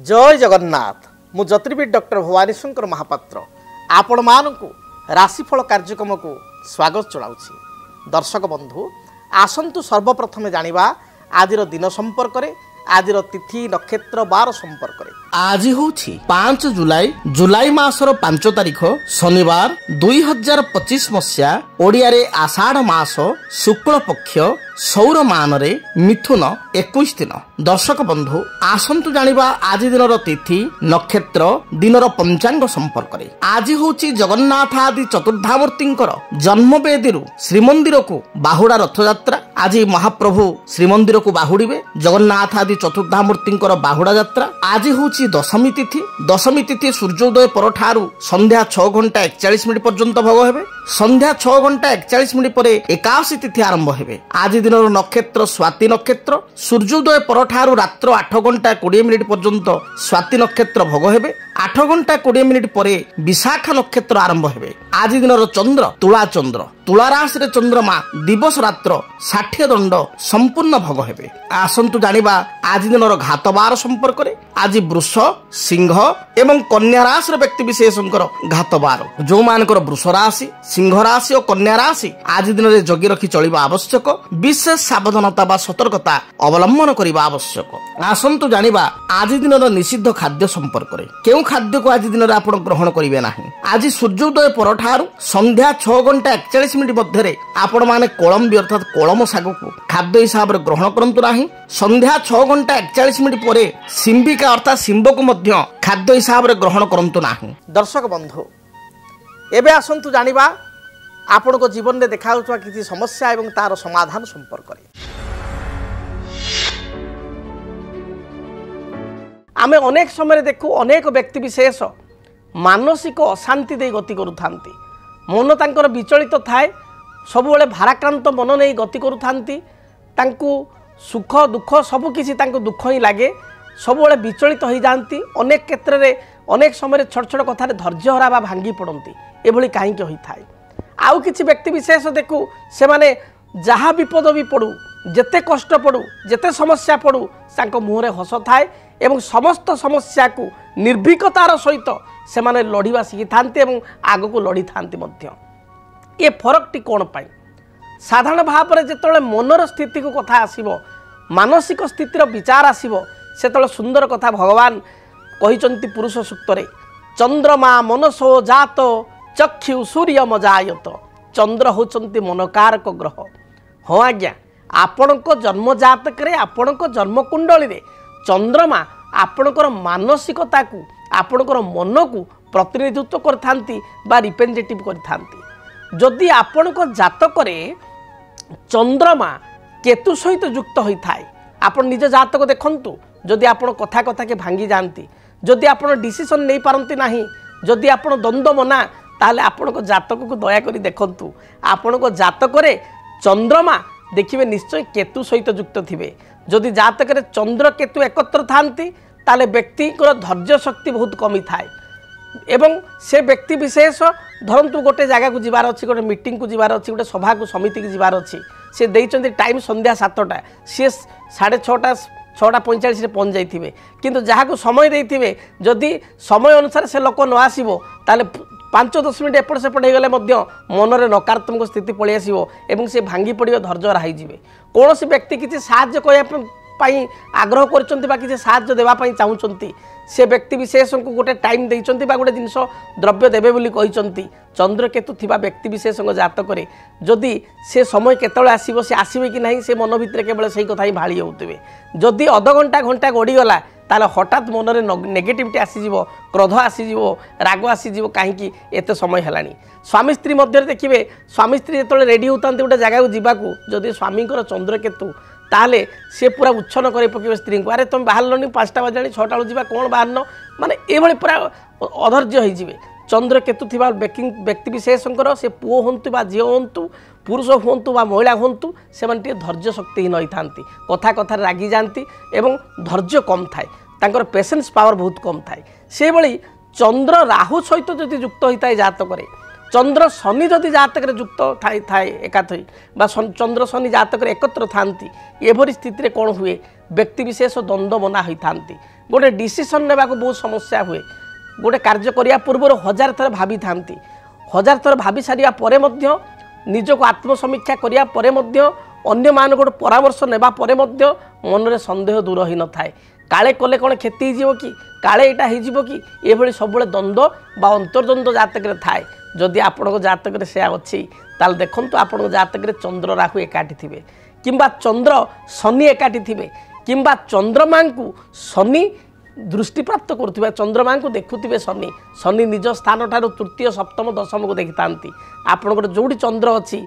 जय जगन्नाथ मु ज्योतिर्विद डॉक्टर भवानी शंकर महापात्र आपण मानकु राशिफल कार्यक्रम को स्वागत जनाऊँगी। दर्शक बंधु आसंतु सर्वप्रथमे जानिबा आजिर दिन संपर्क रे आजिर तिथि नक्षत्र बार संपर्क रे। आज होछि 5 जुलाई मासर 5 तारिख शनिवार 2025 मसिया ओडिया रे आषाढ़ मास शुक्ल पक्ष सौर मान रे मिथुन 21 दिन। दर्शक बंधु आसंतु जानिबा आज दिनर तिथि नक्षत्र दिनर पंचांग संपर्क रे। आज होछि जगन्नाथ आदि चतुर्धामूर्तिंकर जन्मवेदी श्रीमंदिर को बाहुड़ा रथ यात्रा। आज महाप्रभु श्रीमंदिर को बाहुड़िबे। जगन्नाथ आदि चतुर्धामूर्तिंकर बाहुड़ा यात्रा। आज होछि दशमी तिथि सूर्योदय परठारु संध्या 6 घंटा 41 मिनिट पर्यंत भोग हेबे। संध्या 6 घंटा 41 मिनिट परे एकादशी तिथि आरंभ हेबे। आज दिनर नक्षत्र स्वाति नक्षत्र। सूर्योदय परठारु रात्र 8 घंटा 20 मिनिट पर्यंत स्वाति नक्षत्र भोग हेबे। 8 घंटा 20 मिनिट परे विशाखा नक्षत्र आरंभ हेबे। आज दिनर चंद्र तुला राशि रे चंद्रमा दिवस रात्र 60 दंड संपूर्ण भोग हेबे। आसंतु जानिबा आज दिनर घात बार संपर्क रे। आज वृष सिंह एवं कन्या राशि रे व्यक्ति विशेषकर घात बार। जो मानकर वृष राशि सिंह राशि और कन्या राशि आज दिन रे जगी रखी चलिबा आवश्यक। विशेष सावधानता बा सतर्कता अवलंबन करिबा आवश्यक। आसंतु जानिबा आज दिनर निषिद्ध खाद्य संपर्क रे। केउ खाद्य को आज दिन रे आपण ग्रहण करिवे नाही। आज सूर्योदय परठारु संध्या 6 घंटा 41 मिनिट मध्य आपण माने कोलंबी अर्थात कोलम साग को खाद्य हिसाब रे ग्रहण करंतु नाही। संध्या 6 घंटा 41 मिनिट परे सिंबिका अर्थात सिंब को मध्य खाद्य हिसाब रे ग्रहण करंतु नाही। दर्शक बंधु एबे आसंतु जानिबा आपण को जीवन में देखा किसी समस्या एवं तार समाधान संपर्क रे। आमे अनेक समय देखू अनेक व्यक्ति विशेष मानसिक अशांति दे गति करुथांती। मन तांकर विचलित थाए सबुबले भाराक्रांत मन नहीं गति करुथांती। तांकु सुख दुख सबकिछि तांकु दुख ही लागे। सबुबले विचलित हो जाती। अनेक क्षेत्र में अनेक समय छोट छोट कथार धैर्य हरा बा भांगी पड़ती। एभली कहीं होता है। आउ किछि व्यक्ति विशेष देखू से माने जहाँ विपद भी पड़ू जेते कष्ट पड़ू जेते समस्या पड़ू तांको मुहरे हस थाए एवं समस्त समस्या को निर्भीकतार सहित से माने लड़िबा शिखी थांती एवं आग को लड़ी थांती मध्य। ये फरकटी कौन पाई साधारण भाव में जिते मनर स्थिति को कथा आसीबो मानसिक स्थितिर विचार आसीबो सेतले सुंदर कथा भगवान कहिचंती पुरुष सूक्त रे। चंद्रमा मनसो जात चक्षु सूर्य मजायत। चंद्र होचंती मनकारक ग्रह। हाँ आज्ञा आपणको जन्म जातक रे आपणको जन्म कुंडली रे चंद्रमा आपणकर मानसिकता को आपणकर मन को प्रतिनिधित्व करथांती बा रिप्रेजेंटेटिव करथांती। जदि आपणको जातक रे चंद्रमा केतु सहित युक्त होइथाय आपण निज जातक देखंतु। जदि आपण कथा कथा के भांगी जानती जदि आपण डिसीजन नहीं पारंती नाही जदि आपण द्वंद्व मना ताले आपण को जातक को दया करी देखंतु। आपण को जातक रे चंद्रमा देखिबे निश्चय केतु सहित युक्त थिबे। जदि जातक रे चंद्र केतु एकत्र थांती ताले व्यक्ति को धैर्य शक्ति बहुत कमी थाए एवं से व्यक्ति विशेष धरंतु गोटे जगह को जीवार अच्छी गोटे मीटिंग को जीवार अच्छी गोटे सभा को समिति को जीवार अच्छी से देइचंती टाइम संध्या 7टा सी 6:30 6:45 रे पहुंच जाइथिबे। किंतु जहाँ को समय देइथिबे जदि समय अनुसार से लोक न आसीबो ताले 5-10 मिनिट एपट सेपट होगले मनरे नकारात्मक स्थिति पलि आसीबो एवं से भांगी पड़िबो धैर्य राही जिवे। कौन सी व्यक्ति किसी साहाय्य करने आग्रह कर किसी साहाय्य देवाई चाहूँगी से व्यक्ति विशेष को गोटे टाइम देइचंती बा गोटे जिनस द्रव्य देवे बोली कहिचंती। चंद्र केतु थिबा व्यक्ति विशेष जातक रे जदि से समय केतळे आसीबो से आसीबे कि नहीं से मन भितर केवल सही कथा ही भाड़ी होउतबे। जदि अध घंटा घंटा गड़ीगला ताले हठात मनरे नेगेटिविटी आसीजिवो क्रोध आसीजिवो राग आसीजिवो कहीं एते समय हेलानी। स्वामी स्त्री मध्य देखिए स्वामी स्त्री जो रेडी होता गोटे जगह को जावाक जदि स्वामींकर चंद्र केतु ताले सी पूरा उच्छन कर पकेबे स्त्री को अरे तुम बाहर 5टा बजे 6टा बेलू जा कौन बाहर माने ये पूरा अधर्य होइजिवे। चंद्र केतु थिबा व्यक्ति विशेषकर से पुओ हंतु बा झील हंतु पुरुष हंतु बा महिला हंतु से माने धैर्य शक्तिहीन होता कथा कथा रागी जाती एवं धैर्य कम थाए तांकर पेशेंस पावर बहुत कम थाए। से भली चंद्र राहु सहित जदि युक्त होता है जातक चंद्र शनि जदि जातक युक्त थाए एकाथई बा चंद्र शनि जातक एकत्र थांती एभरी स्थिति कौन हुए व्यक्तिशेष द्वंद्व बना होता गोटे डिसीजन ने बहुत समस्या हुए गोटे कार्य करने पूर्व 1000 थर भावी था 1000 थर भावी सारा पर निजक आत्मसमीक्षा करने अन्य मान गोटे परामर्श नेबा परे मन सन्देह दूर हो न थाए काले कले कौन क्षति हो कि काले यहाँ हो कि ये सब द्वंद्व बा अंतर्द्वंद्व जातक थाए जदि आपण जातक से अच्छी ताल देखूँ आपण जातक चंद्र राहु एकाठी थे किंबा चंद्र शनि एकाठी थे किंबा चंद्रमा को शनि दृष्टि प्राप्त करुवा चंद्रमा को देखुवे शनि शनि निज स्थान ठार तृतीय सप्तम दशम को देखी था आपंकर जोड़ी चंद्र अच्छी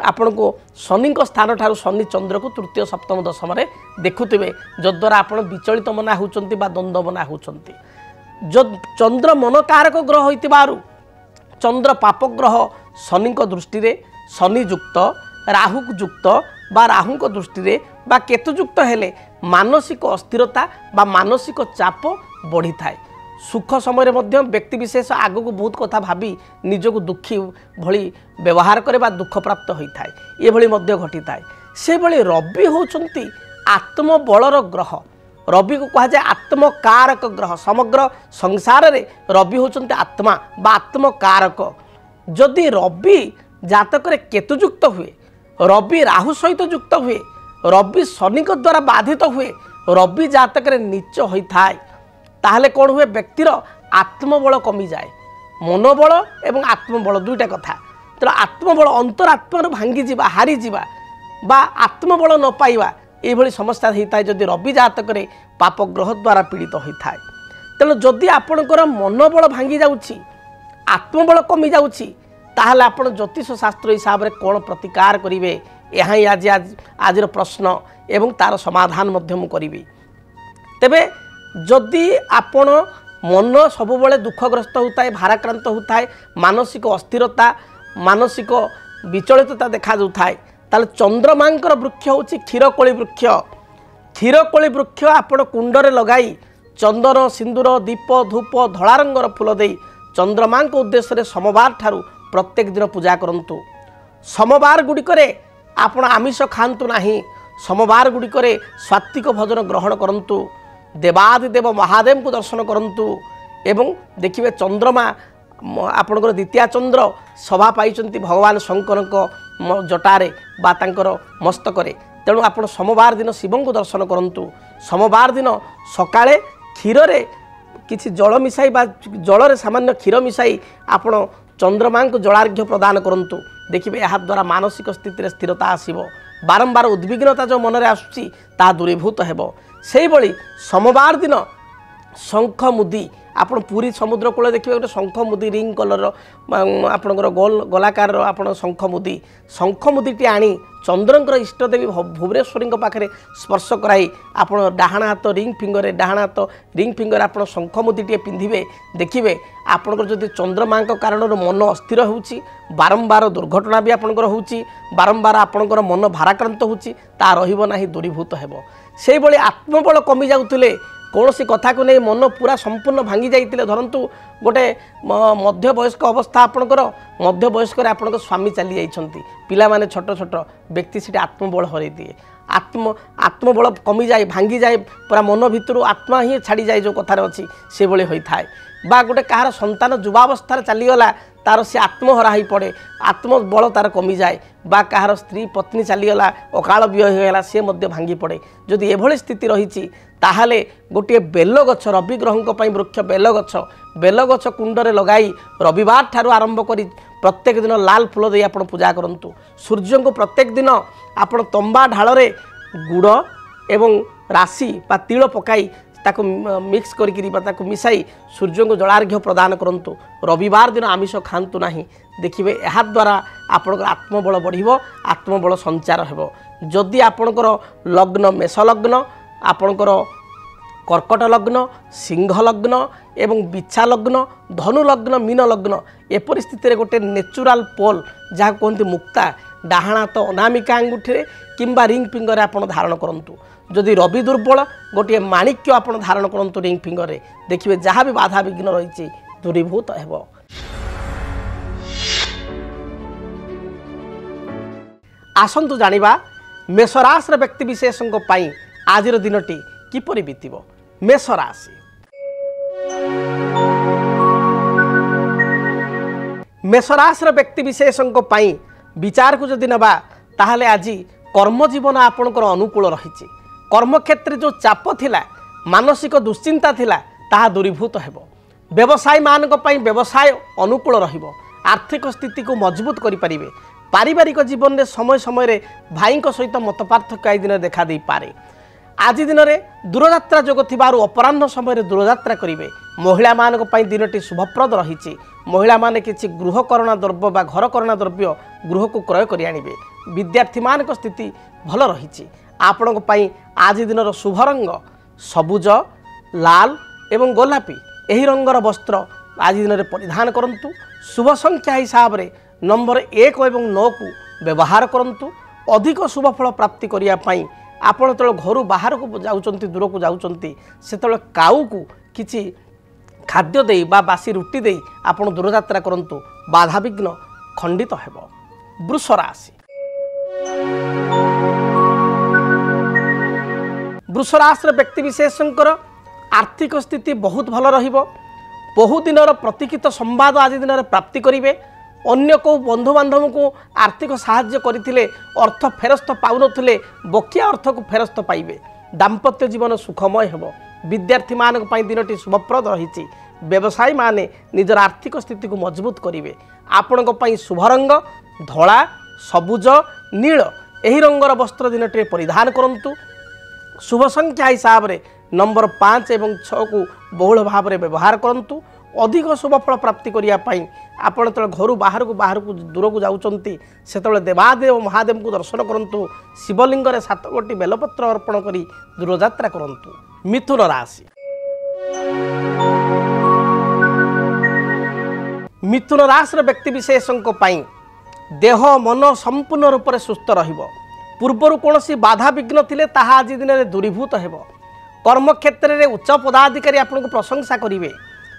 आपण को शनि स्थान ठार शनि चंद्र को तृतीय सप्तम दशम देखुवे जद्वारा आप विचलित मना होती द्वंद्व मना होती जो चंद्र मन कारक ग्रह होइतिबारु चंद्र पाप ग्रह शनि दृष्टि रे शनि युक्त राहु युक्त बा राहु दृष्टि बा केतुयुक्त हेले मानसिक अस्थिरता बा मानसिक चाप बढ़ी थाए सुख समय व्यक्ति विशेष आग को बहुत कथा भावी निजक दुखी भली व्यवहार करे बा दुख प्राप्त होता है ये भली घटी थाए से भली रवि होचंती आत्मबलर ग्रह रवि को कहा जाए आत्मकारक ग्रह समग्र संसार रे रवि होचंती आत्मा बा आत्मकारक जदि रवि जातक केतुयुक्त हुए रवि राहु सहित युक्त हुए रवि शनि द्वारा बाधित हुए रवि जातक नीच होता है ताहले कौन हुए व्यक्तिर आत्मबल कमी जाए मनोबल एवं आत्मबल दुईटा कथा तो आत्मबल अंतरात्मा भांगी जावा हारी जावा बा आत्मबल न पाइबा ये समस्या होता है जदि रवि जातक पाप ग्रह द्वारा पीड़ित होता है तेणु जदि आपणकर मनोबल भांगी जाउछि आत्मबल कमी जाउछि ताहले आपण ज्योतिष शास्त्र हिसाब से कौन प्रतिकार करेंगे यहाँ ही आज प्रश्न एवं तार समाधान करी तेबे जदि आपण मन सब बड़े दुखग्रस्त होता है भाराक्रांत होता है मानसिक अस्थिरता मानसिक विचलितता देखा जाता है ताले चंद्रमांकर वृक्ष हूँ क्षीरकोली वृक्ष क्षीरकोली वृक्ष आपण कुंडरे लगाई चंदन सिंदूर दीप धूप धला रंगर फूल दे चंद्रमा उद्देश्य सोमवार ठारू प्रत्येक दिन पूजा करंतु सोमवार गुड़िकरे आपण आमिष खातु नाही सोमवार गुड़िकरे सात्विक भोजन ग्रहण करंतु देवादिदेव महादेव को दर्शन करंतु एवं देखिए चंद्रमा आपणकर द्वितीय चंद्र सभा पाई भगवान शंकर जटारे बा तांकर मस्तकरे तेणु आप सोमवार दिन शिव को दर्शन करंतु सोमवार दिन सकाळे क्षीर किसी जल मिसाई बा जल सामान्य क्षीर मिसाई आपण चंद्रमा को जलार्घ्य प्रदान करंतु देखिए यह द्वारा मानसिक स्थिति स्थिरता आसीबो बारंबार उद्विग्नता जो मन में आसुची ता दूरीभूत हेबो से भली सोमवार दिन शंख मुदी आपण पूरी समुद्र कूल देखिए गोटे शंख मुदी रिंग कलर आपणकर गोल गोलाकार आपण शंख मुदीटी आनी चंद्रंकर इष्टदेवी भुवनेश्वरी पाखे स्पर्श कराई आप डाहाण हाथ रिंग फिंगर डाहाण हाथ रिंग फिंगर आप शंख मुदीटे पिंधे देखिए आपंकर जदि चंद्रमा कारण मन अस्थिर होउची बारंबार दुर्घटना भी आपंकर होउची बारंबार आपंकर मन भाराक्रांत होउची ता रहिबो नाही दूरीभूत हेबो से भली आत्मबल कमी जाउतिले कौन सी कथा को नहीं मन पूरा संपूर्ण भांगी जाइए धरतु गोटे मध्य वयस्क अवस्था आपणकर मध्य वयस्क आपण स्वामी चली जाइछंती पिला माने छोट छोट व्यक्ति से आत्मबल हरई दिए आत्मबल कमी जाए भांगी जाए पूरा मन भितर आत्मा ही छाड़ी जाए जो कथार अच्छी से भली होता है बा गोटे कहार संतान युवावस्था चलीगला तार सी आत्महरा ही पड़े आत्मबल तार कमी जाए बा कहार स्त्री पत्नी चलीगला अकाल व्यय होगा सी भांगी पड़े जदि एभली स्थिति रही ताहले गोटे बेल गछ रवि ग्रहों वृक्ष बेल गछ कुंडरे लगाई रविवार ठारू आरंभ करी प्रत्येक दिन लाल फूल दे आप पूजा करंतु सूर्य को प्रत्येक दिन आप तंबा ढाल गुड़ एवं राशि बा तिल पकाई ताको मिक्स करके मिसाई सूर्य को जलार्घ्य प्रदान करंतु रविवार दिन आमिष खातु नाही देखिए यह द्वारा आपणकर आत्मबल बढ़िबो आत्मबल संचार हेबो जदि आपणकर लग्न मेष लग्न आपणकर कर्कट लग्न सिंह लग्न एवं बिछा लग्न धनु लग्न मीन लग्न ए परिस्थिति गोटे नेचुराल पोल जहाँ कहते मुक्ता डाहाण तो अनामिका अंगुठी किंबा रिंग फिंगर आप धारण करंतु जदि रवि दुर्बल गोटे माणिक्य आप धारण करंतु रिंग फिंगर देखिए जहाँ भी बाधा विघ्न रही दूरीभूत हेबो। आसंतु जानिबा मेषराशि व्यक्ति विशेषों आज दिनटी किपरि बीतिबो। मेष राशि मेष राशि व्यक्ति विशेषों विचार को जदि नबा ताहले आज कर्म जीवन आपणकर अनुकूल रही। कर्मक्षेत्र जो चाप थिला मानसिक दुश्चिंता थिला ताहा दूरीभूत हेबो। व्यवसायी मानक पई व्यवसाय अनुकूल रहिबो। आर्थिक स्थिति को मजबूत करि परिबे। पारिवारिक जीवन में समय समय भाई सहित मतपार्थक्य आई दिन देखा दे पारे। आज दिन में दूरयात्रा जोग थिबारु अपराह्न समय दूरयात्रा करेंगे। महिला मानक पई दिनटी शुभप्रद रही। महिला माने किछि गृहकरणा द्रव्य बा घरकरणा द्रव्य गृह को क्रय करि आनिबे। विद्यार्थी मानक स्थिति भल रही। आपण आज दिन शुभ रंग सबुज लाल एवं गोलापी यही रंगर वस्त्र आज दिन में परिधान करंतु। शुभ संख्या हिसाब से नंबर 1 और 9 को व्यवहार करंतु। अधिक शुभ फल प्राप्ति करिया पई आपण तो घर बाहर को जाउचंती दूर को जाउचंती सेतले काऊ को किछि खाद्य दे बा बासी रुटी दे आपण दूरयात्रा करंतु। बाधा विघ्न खंडित हेबो। वृष राशि वृष राशि व्यक्ति विशेषकर आर्थिक स्थिति बहुत भल रहिबो। बहु दिन प्रतीक्षित संवाद आज दिन में प्राप्ति करेंगे। अन्य को बंधु बांधव को आर्थिक साहाय्य करथिले अर्थ फेरस्त पाउनथिले बकिया अर्थ को फेरस्त पाइबे। दाम्पत्य जीवन सुखमय हेबो। विद्यार्थी मानक पई दिनटी शुभप्रद रही। व्यवसायी माने निजर आर्थिक स्थिति को मजबूत करेंगे। आपणक पई शुभ रंग धला सबुज नील यही रंगर वस्त्र दिनटी परिधान करंतु। शुभ संख्या हिसाब से नंबर 5 और 6 को बहुल भाव में व्यवहार करंतु। अधिक शुभ फल प्राप्ति करिया पई आपण तो घर बाहर को दूर को जाउचंती सेतले देवादेव महादेव को दर्शन करंतु। शिवलिंग रे 7 गोटी बेलपत्र अर्पण करी दूरयात्रा करंतु। मिथुन राशि मिथुन राशि व्यक्ति विशेषों देह मन संपूर्ण रूप से सुस्थ रहिबो। पूर्वर कौन बाधा विघ्न थिले ताहा आज दिन में दूरीभूत हेबो। कर्मक्षेत्र में उच्च पदाधिकारी आपको प्रशंसा करेंगे।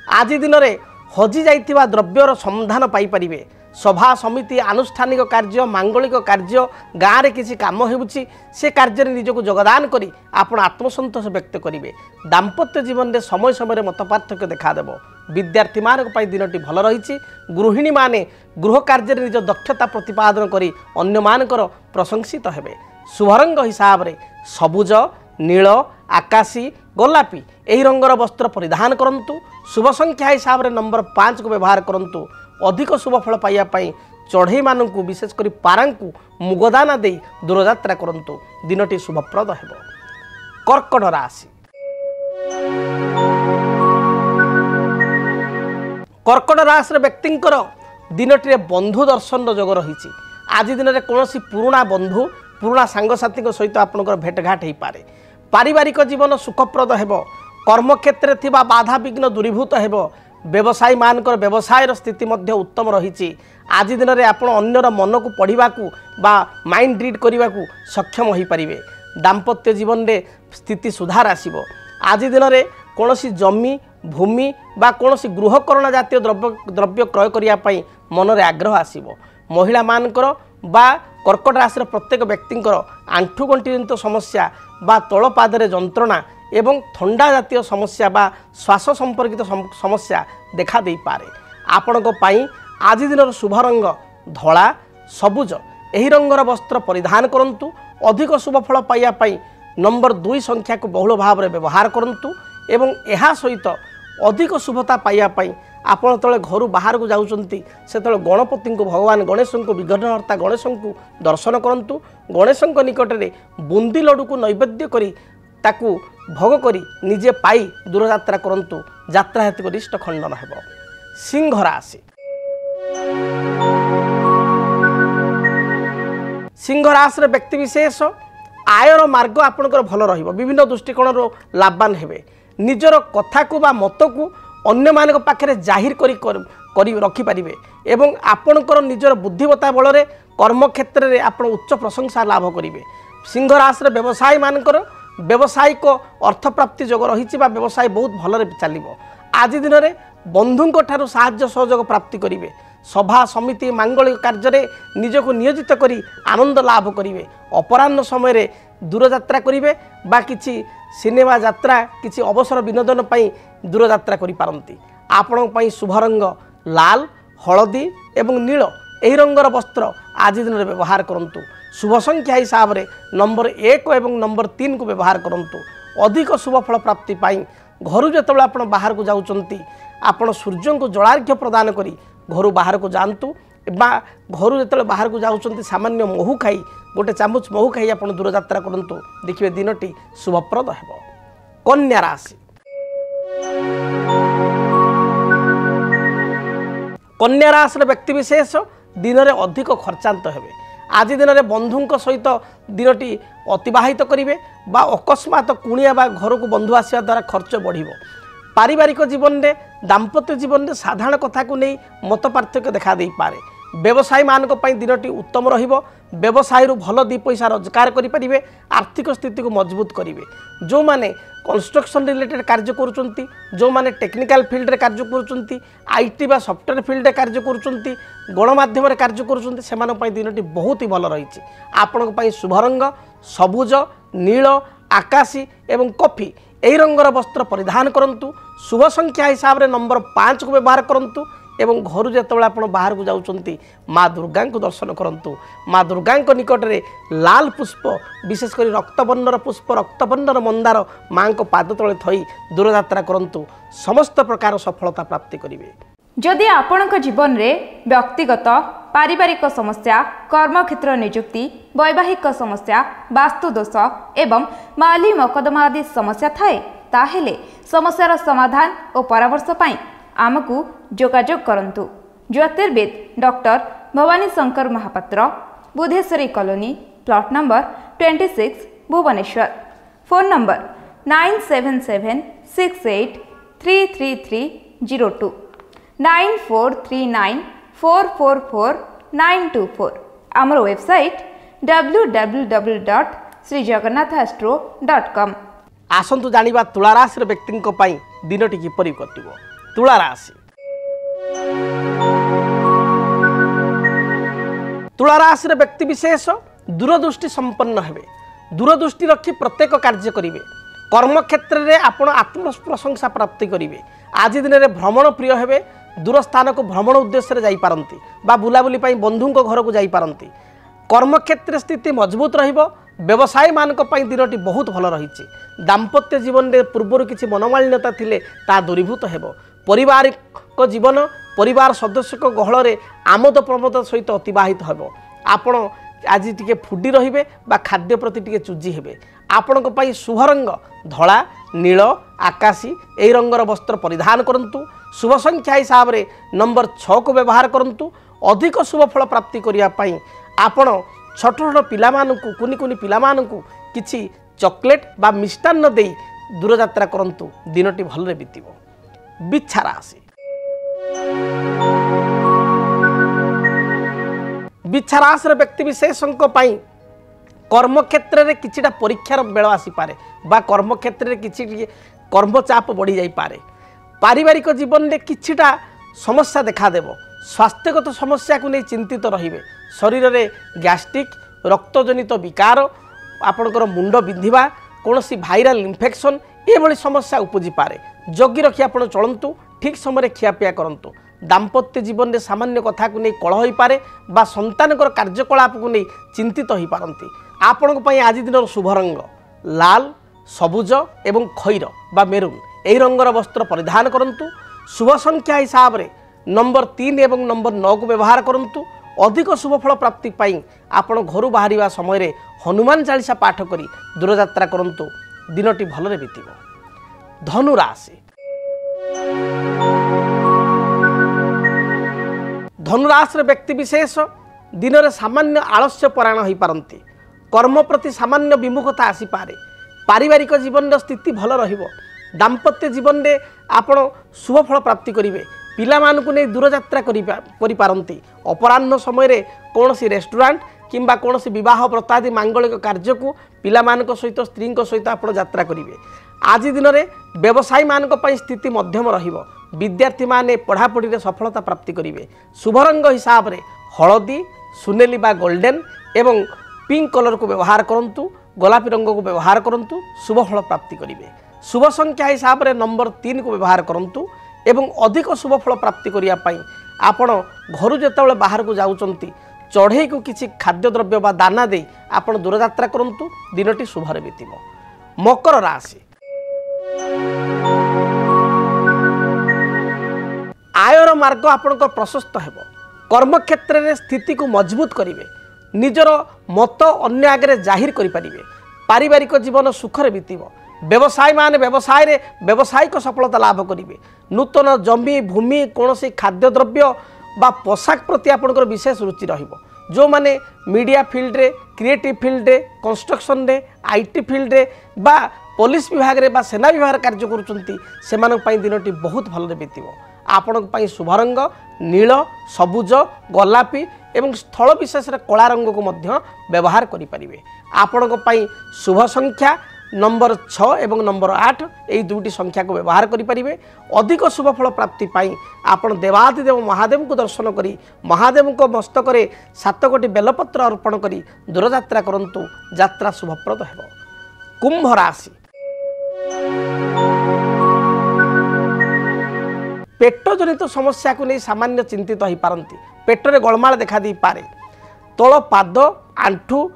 आज दिन में हजि जाइथिबा द्रव्यर संधान पाई परिबे। सभा समिति आनुष्ठानिक कार्य मांगलिक कार्य गाँव में किसी काम होउछि से कार्य निजक योगदान करी आपण आत्मसंतोष व्यक्त करेंगे। दाम्पत्य जीवन में समय समय मतपार्थक्य देखादेव। विद्यार्थी मानक पई दिनटी भल रही। गृहिणी माने गृह कार्य निज दक्षता प्रतिपादन करी अन्य मानकर प्रशंसित हेबे। शुभ रंग हिसाब से सबुज नील आकाशी गोलापी यही रंगर वस्त्र परिधान करंतु। शुभ संख्या हिसाब से नंबर 5 को व्यवहार करंतु। अधिक शुभ फल पाइया पई चढ़ई मानकु विशेषकर पारांकु मुगदाना दे दूरयात्रा करंतु। दिनटी शुभप्रद हेबो। कर्कट राशि कर्कट राशि व्यक्तिंकर दिनटी बंधु दर्शन जोग रही। आज दिन में कौन पुराणा बंधु पुराणा सांगसाथी सहित आपंकर भेटघाट हो पारे। पारिवारिक जीवन सुखप्रद हेबो। कर्मक्षेत्र थिबा बाधा विघ्न दूरीभूत हेबो। व्यवसायी मानकर व्यवसायर स्थिति मध्य उत्तम रही। आज दिन में आपण अन्यर मन को पढ़ा बा माइंड रीड करने को सक्षम हो पारे। दाम्पत्य जीवन में स्थिति सुधार आसिबो। आज दिन में कौन जमी भूमि बा कौन गृहकरण जातीय द्रव्य क्रय करने मन में आग्रह आसिबो। महिला मानकर बा कर्कट राशि प्रत्येक व्यक्तिंकर आंठुगंठी जनित समस्या बा तलपादरे जंत्रणा एवं थंडा जातीय समस्या बा श्वास संपर्कित समस्या देखा दे पारे। आपणक पई आज दिन शुभ रंग धला सबुज यही रंगर वस्त्र परिधान करंतु। अधिक शुभ फल पाइया पई नंबर 2 संख्या को बहुल भाव में व्यवहार करंतु। एवं एहा सहित अधिक शुभता पाइया पई आपण तले घर बाहर को जाउचंती सेतले गणपति को भगवान गणेश को विघ्नहर्ता गणेश को दर्शन करंतु। गणेश निकट में बुंदी लड्डू को नैवेद्य करी ताकू भोग करी निजे पाई दूरयात्रा करंतु। यात्रा हेतु गरिष्ठ खंडन हेबो। सिंह राशि सिंह राशि व्यक्ति विशेष आयर मार्ग आपणकर भल रहिबो। विभिन्न दृष्टिकोण लाभवान हेबे। निजर कथा को बा मत को अन्य मानक पाखे जाहिर करी रखिपारे एवं आपणकर निजर बुद्धिमत्ता बल में कर्मक्षेत्र में आप उच्च प्रशंसा लाभ करेंगे। सिंह राशि व्यवसायी मानकर व्यावसायिक अर्थप्राप्ति जोग रही। व्यवसाय बहुत भल चलो। आज दिन में बंधुं ठारू साहाय्य सहयोग प्राप्ति करेंगे। सभा समिति मांगलिक कार्य निजक नियोजित करी आनंद लाभ करेंगे। अपराह्न समय दूरयात्रा करेंगे बा किसी सिनेमा यात्रा किसी अवसर विनोदन दूर यात्रा करिपारंती। आपण पई शुभ रंग लाल हलदी एवं नील एही रंगर वस्त्र आज दिन में व्यवहार करंतु। शुभ संख्या हिसाब से नंबर 1 एवं नंबर 3 को व्यवहार करंतु। अधिक शुभ फल प्राप्ति पाई घर जो आप बाहर को जाउचंती आपण सूर्य को जलार्घ्य प्रदान करी घर बाहर को जातु बा घर जो बाहर को जाउचंती सामान्य महू खाई गोटे चामच महू खाई आप दूर यात्रा करंतु। देखिए दिनटी शुभप्रद हेबो। कन्या राशि कन्या राशि व्यक्ति विशेष दिन में अधिक खर्चांत हेबे। आज दिन में बंधु सहित दिनटी अतिबाहित करेंगे बा अकस्मात कुणिया बा घर को बंधु आसवा द्वारा खर्च बढ़िबो। पारिवारिक जीवन में दाम्पत्य जीवन में साधारण कथा को नहीं मत पार्थक्य देखा दे पारे। व्यवसायी मानक पई दिनटी उत्तम रहिबो। व्यवसाय भल दी पैसा रोजगार करेंगे। आर्थिक स्थिति को मजबूत करेंगे। जो माने कंस्ट्रक्शन रिलेटेड कार्य करुचंती जो माने टेक्निकल फील्ड रे कार्य करुचंती आईटी बा सॉफ्टवेयर फील्ड रे कार्य करुचंती गणमाध्यम रे कार्य करुचंती सेमान पई दिनटी बहुत ही भल रही। आपण पई शुभ रंग सबुज नील आकाशी एवं कॉफी एही रंगर वस्त्र परिधान करंतु। शुभ संख्या हिसाब से नंबर 5 को व्यवहार करंतु एवं घर जो आप बाहर को जाउचंती माँ दुर्गा को दर्शन करंतु। माँ दुर्गा निकट में लाल पुष्प विशेषकर रक्तवर्णर पुष्प रक्तवर्णर मंदार माँ को पाद तले थई दूर यात्रा करंतु। समस्त प्रकार सफलता प्राप्ति करेंगे। जदि आपणक जीवन में व्यक्तिगत पारिवारिक समस्या कर्मक्षेत्र नियुक्ति वैवाहिक समस्या वास्तुदोष एवं माली मकदमा आदि समस्या थाए ताहेले समस्यार समाधान और परामर्श पाई आमको जोगाजोग करंतु। ज्योतिर्विद doctor Bhavani Shankar Mahapatra Budheswari colony plot number 26 Bhubaneswar. Phone number 9776833302 9439444924। आमर वेबसाइट www.srijagannathastro.com। आसंतु जानिबा तुला राशि व्यक्ति दिनटी किपरि कटिबो। तुला राशि तुला राशि व्यक्ति विशेष दूरदृष्टि संपन्न हेबे। दूरदृष्टि रखी प्रत्येक कार्य करेंगे। कर्मक्षेत्र में आपण आत्मप्रशंसा प्राप्ति करेंगे। आज दिन में भ्रमण प्रिय हेबे। दूर स्थान को भ्रमण उद्देश्य जाइपारंती बा बुलाबुली बंधु घर को जाइपारंती। कर्मक्षेत्र स्थिति मजबूत रहिबो। व्यवसायी मानक पई दिनटी बहुत भल रही। दाम्पत्य जीवन में पूर्वर किसी मनोमालिन्यता थिले ता दूरीभूत हेबो। पारिवारिक जीवन परिवार सदस्य गहल में आमोद प्रमोद सहित अतिबाहित हेबो। आपण आज टिके फुडी रहिबे बा खाद्य प्रति टिके चुजी हेबे। आपणक पई शुभ रंग धला नील आकाशी एही रंगर वस्त्र परिधान करंतु। शुभ संख्या हिसाब से नंबर 6 को व्यवहार करंतु। अधिक शुभ फल प्राप्ति करिया पई आपण छोट छोट पिला मानकु कुनी कुनी पिला मानकु किछि चॉकलेट बा मिष्टान्न देई दूर यात्रा करंतु। दिनटी भलरे बीतिबो। बिच्छा राशि बिच्छा राशि व्यक्ति विशेषक कर्मक्षेत्र में किछिटा परीक्षार बेल आसी पारे बा कर्मक्षेत्र में किछि कर्मचाप बढ़ी जाई पारे। पारिवारिक जीवन में किछिटा समस्या देखा देव। स्वास्थ्यगत समस्या को नहीं चिंतित रहिबे। शरीर में गैस्ट्रिक रक्तजनित विकार आपणकर मुंड बिंधिबा कौनसी भाइराल इन्फेक्शन ये समस्या उपजी पारे। जगी रखी आप चलतु। ठीक समय खियापिया करंतु। दाम्पत्य जीवन में सामान्य कथा को नहीं कलह हो पारे बा संतानकर कार्यकलाप को नहीं चिंतित हो पारती। आपण आज दिन शुभ रंग लाल सबुज एवं खैर बा मेरून यही रंगर वस्त्र परिधान करंतु। शुभ संख्या हिसाब से नंबर 3 एवं नंबर 9 को व्यवहार करंतु। अधिक शुभ फल प्राप्ति पाई आपण घर बाहर समय हनुमान चालीसा पाठ करी दूर यात्रा करंतु। दिनटी भलरे बीतिबो। धनु राशि धनुराशि व्यक्ति विशेष दिन में सामान्य आलस्य परायण हो पारती। कर्म प्रति सामान्य विमुखता आसी पारे। पारिवारिक जीवन स्थिति भल रहिबो। दाम्पत्य जीवन में आपण शुभ फल प्राप्ति करेंगे। पिला मानकु नहीं दूर यात्रा करि पारंती। अपराह्न समय कौन रेस्टोरेंट किंबा कौन विवाह व्रत आदि मांगलिक कार्य को पिला मानक सहित स्त्री सहित आप यात्रा करेंगे। आज दिन में व्यवसायी मानक पई स्थिति मध्यम रहिबो। विद्यार्थी माने पढ़ापढ़ी रे सफलता प्राप्ति करेंगे। शुभ रंग हिसाब रे हलदी सुनेली बा गोल्डन एवं पिंक कलर को व्यवहार करंतु, गोलापी रंग को व्यवहार करंतु, शुभ फल प्राप्ति करेंगे। शुभ संख्या हिसाब रे नंबर 3 को व्यवहार करंतु एवं अधिक शुभ फल प्राप्ति करिया पई आपण घर जेतेबेले बाहर को जाउचंती चढ़ई को किसी खाद्यद्रव्य बा दाना दे आपण दूरयात्रा करंतु, दिनटी शुभरे बीतिब। मकर राशि आयर मार्ग आपणकर प्रशस्त हेबो। कर्मक्षेत्र में स्थिति को मजबूत करेंगे। निजर मत अन्य आगे जाहिर करें। पारिवारिक जीवन सुखरे बीतब। व्यवसाय मान व्यवसाय रे व्यावसायिक सफलता लाभ करेंगे। नूतन जमी भूमि कौन खाद्यद्रव्य बा पोशाक प्रति आपणकर विशेष रुचि रहिबो। जो माने मीडिया फील्ड रे, क्रिएटिव फील्ड रे, कंस्ट्रक्शन रे, आईटी फील्ड रे बा पुलिस विभाग रे बा सेना विभाग कार्य करुचंती सेमानक पई दिनटी बहुत भल बीतब। आपणक पई शुभ रंग नील सबुज गोलापी एवं स्थल विशेष कला रंग को मध्य व्यवहार करें। आपणक पई शुभ संख्या नंबर 6 एवं नंबर 8 यही दुईटी संख्या को व्यवहार करें। अधिक शुभ फल प्राप्ति पाई आपण देवादिदेव महादेव को दर्शन करी महादेव को मस्तक 7 कोटी बेलपत्र अर्पण करी दूरयात्रा करंतु, यात्रा शुभप्रद हेबो। कुंभ राशि पेट जनित समस्या को नहीं सामान्य चिंतित हो पारती। पेटरे गोलमाल देखा दी पारे। तल पाद आंठू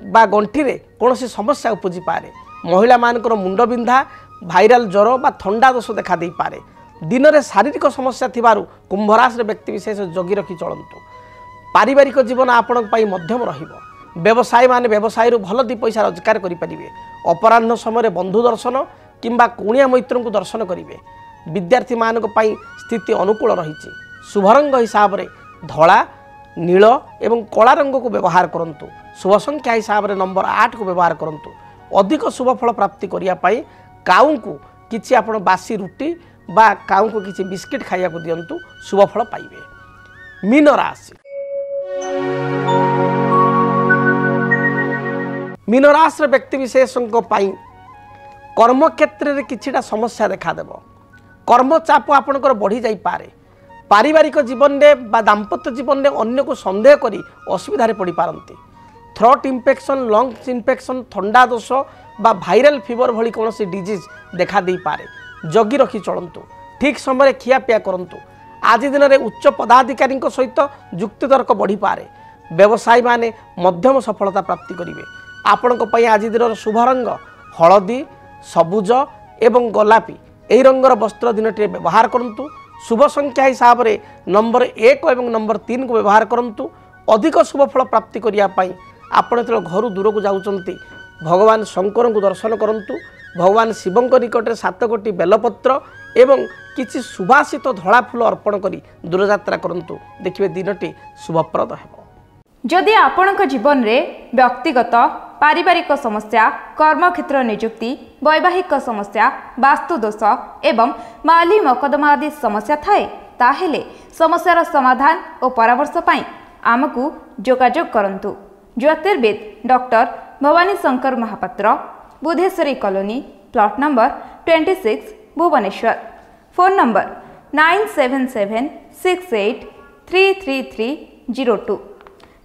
बा गंठी रे कौन समस्या उपजी पारे। महिला मानकर मुंड बिंधा भाइराल ज्वर बा थंडा दोष देखा दी पारे। दिन में शारीरिक समस्या थिबारु कुंभ राशि व्यक्ति विशेष जगी रखी चलतु। पारिवारिक जीवन आपण पाई मध्यम रहिबो। व्यवसाय माने व्यवसाय भल 2 पैसा रोजगार करेंगे। अपराह्न समय बंधु दर्शन किंबा कुणिया मैत्र को दर्शन करेंगे। विद्यार्थी मानक पई स्थिति अनुकूल रही। शुभ रंग हिसाब रे धला नील एवं कला रंग को व्यवहार करंतु। शुभ संख्या हिसाब रे नंबर 8 को व्यवहार करंतु। अधिक शुभ फल प्राप्ति करिया पई काऊ को किछि आपण बासी रुटी बा काऊ को किछि बिस्किट खाइया को दियंतु, शुभ फल पाइबे। मीन राशि मीन राशि व्यक्ति विशेषों पई कर्मक्षेत्र में किछिटा समस्या देखा देबो। कर्मचाप आपणकर बढ़ी जाई पारे। पारिवारिक जीवन में बा दाम्पत्य जीवन में अन्य को संदेह करी असुविधा पड़ पारती। थ्रोट इन्फेक्शन लंग्स इन्फेक्शन थंडा दोष बा भाइराल फीवर भली कौन डिजीज देखा दे पारे। जगी रखी चलतु। ठीक समय खियापिया करंतु। आज दिन में उच्च पदाधिकारी सहित जुक्तितर्क बढ़ी पारे। व्यवसायी माने मध्यम सफलता प्राप्ति करेंगे। आपण आज दिन शुभ रंग हलदी सबुज एवं गोलापी यही रंगर वस्त्र दिनटी व्यवहार करंतु। शुभ संख्या हिसाब रे नंबर 1 और नंबर 3 को व्यवहार करंतु। अधिक शुभ फल प्राप्ति करने आपण जो घर दूर को जाउचंती भगवान शंकर को दर्शन करंतु। भगवान शिव निकट 7 कोटी बेलपत्र एवं किछि सुभाषित धला फूल अर्पण करी दूरयात्रा करंतु। देखिए दिनटी शुभप्रद हेबो। जदि आपणक जीवन में व्यक्तिगत पारिवारिक समस्या कर्मक्षेत्र नियुक्ति वैवाहिक समस्या वास्तुदोष एवं माली मकदमा आदि समस्या थाए ताहेले समस्यार समाधान और परामर्श पाई आमको जोगाजोग करंतु। ज्योतिर्विद doctor Bhavani Shankar Mahapatra Budheswari colony plot number 26 Bhubaneswar. Phone number 9776833302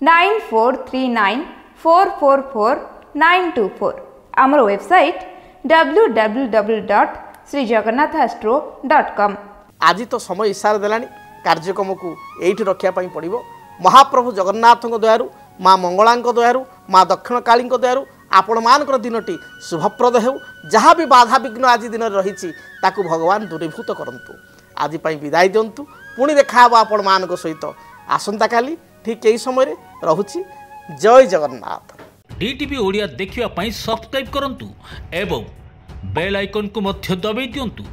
9439444924। आमर वेबसाइट www.srijagannathastro.com। आज तो समय इशारा देलानी कार्यक्रम को एठी रखिया पई पड़िबो। महाप्रभु जगन्नाथ दयारु माँ मंगला दयारु माँ दक्षिण काली दयारु आपण मानकर दिनटी शुभप्रद हेउ। जहाँ भी बाधा विघ्न आज दिन रही ताकू भगवान दूरीभूत करंतु। आज पई विदाय दियंतु। पुणी देखा आपण मान सहित आसंता काली ठीक यही समय रहुछि। जय जगन्नाथ। डीटीवी ओडिया देखिवा पई सब्सक्राइब करंतु एवं बेल आइकन को मध्य दबाई दियंतु।